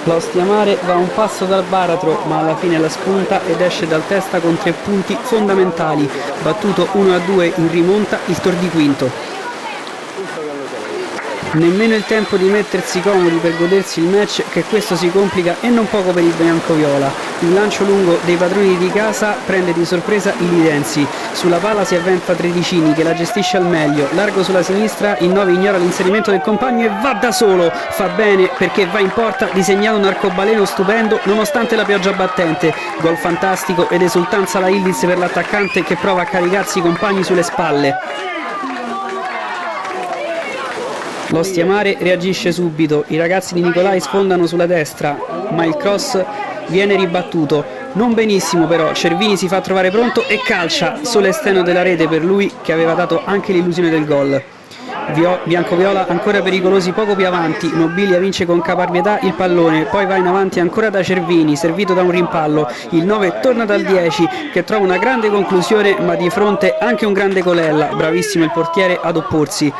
L'Ostiamare va un passo dal baratro, ma alla fine la spunta ed esce dal testa con 3 punti fondamentali, battuto 1-2 in rimonta il Tor di Quinto. Nemmeno il tempo di mettersi comodi per godersi il match, che questo si complica e non poco per il biancoviola. Il lancio lungo dei padroni di casa prende di sorpresa i lidensi. Sulla palla si avventa Tredicini che la gestisce al meglio. Largo sulla sinistra, il 9 ignora l'inserimento del compagno e va da solo. Fa bene perché va in porta disegnato un arcobaleno stupendo nonostante la pioggia battente. Gol fantastico ed esultanza alla Ildiz per l'attaccante che prova a caricarsi i compagni sulle spalle. L'Ostiamare reagisce subito, i ragazzi di Nicolai sfondano sulla destra, ma il cross viene ribattuto. Non benissimo però, Cervini si fa trovare pronto e calcia sull'esterno della rete per lui che aveva dato anche l'illusione del gol. Biancoviola ancora pericolosi poco più avanti, Nobilia vince con caparbietà il pallone, poi va in avanti ancora da Cervini, servito da un rimpallo. Il 9 torna dal 10 che trova una grande conclusione ma di fronte anche un grande Colella, bravissimo il portiere ad opporsi.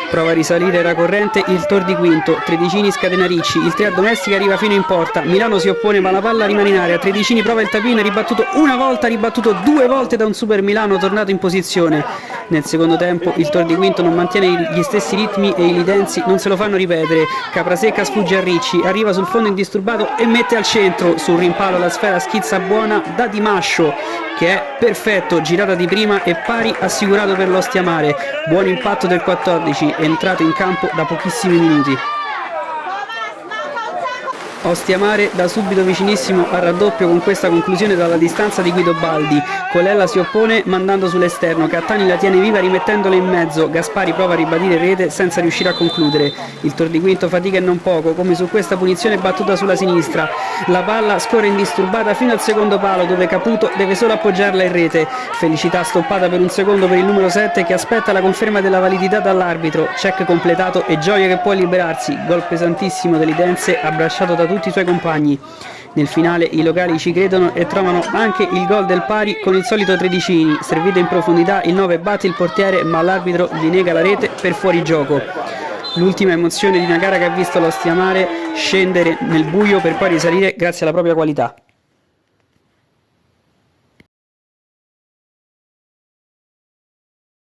Prova a risalire la corrente il Tor di Quinto, Tredicini scatena Ricci, il 3 a Domestica arriva fino in porta, Milano si oppone ma la palla rimane in area, Tredicini prova il tapino, ribattuto una volta, ribattuto 2 volte da un super Milano tornato in posizione. Nel secondo tempo il Tor di Quinto non mantiene gli stessi ritmi e i lidensi non se lo fanno ripetere. Caprasecca sfugge a Ricci, arriva sul fondo indisturbato e mette al centro, sul rimpallo la sfera schizza buona da Di Mascio che è perfetto, girata di prima e pari assicurato per l'Ostiamare. Buon impatto del 14, entrato in campo da pochissimi minuti. Ostiamare da subito vicinissimo al raddoppio con questa conclusione dalla distanza di Guido Baldi. Colella si oppone mandando sull'esterno, Cattani la tiene viva rimettendola in mezzo, Gaspari prova a ribadire rete senza riuscire a concludere. Il Tor di Quinto fatica e non poco, come su questa punizione battuta sulla sinistra. La palla scorre indisturbata fino al secondo palo dove Caputo deve solo appoggiarla in rete. Felicità stoppata per un secondo per il numero 7 che aspetta la conferma della validità dall'arbitro. Check completato e gioia che può liberarsi. Gol pesantissimo dell'Idense abbracciato da tutti i suoi compagni. Nel finale i locali ci credono e trovano anche il gol del pari con il solito Tredicini, servito in profondità il 9 batte il portiere ma l'arbitro gli nega la rete per fuorigioco. L'ultima emozione di una gara che ha visto l'Ostiamare scendere nel buio per poi risalire grazie alla propria qualità.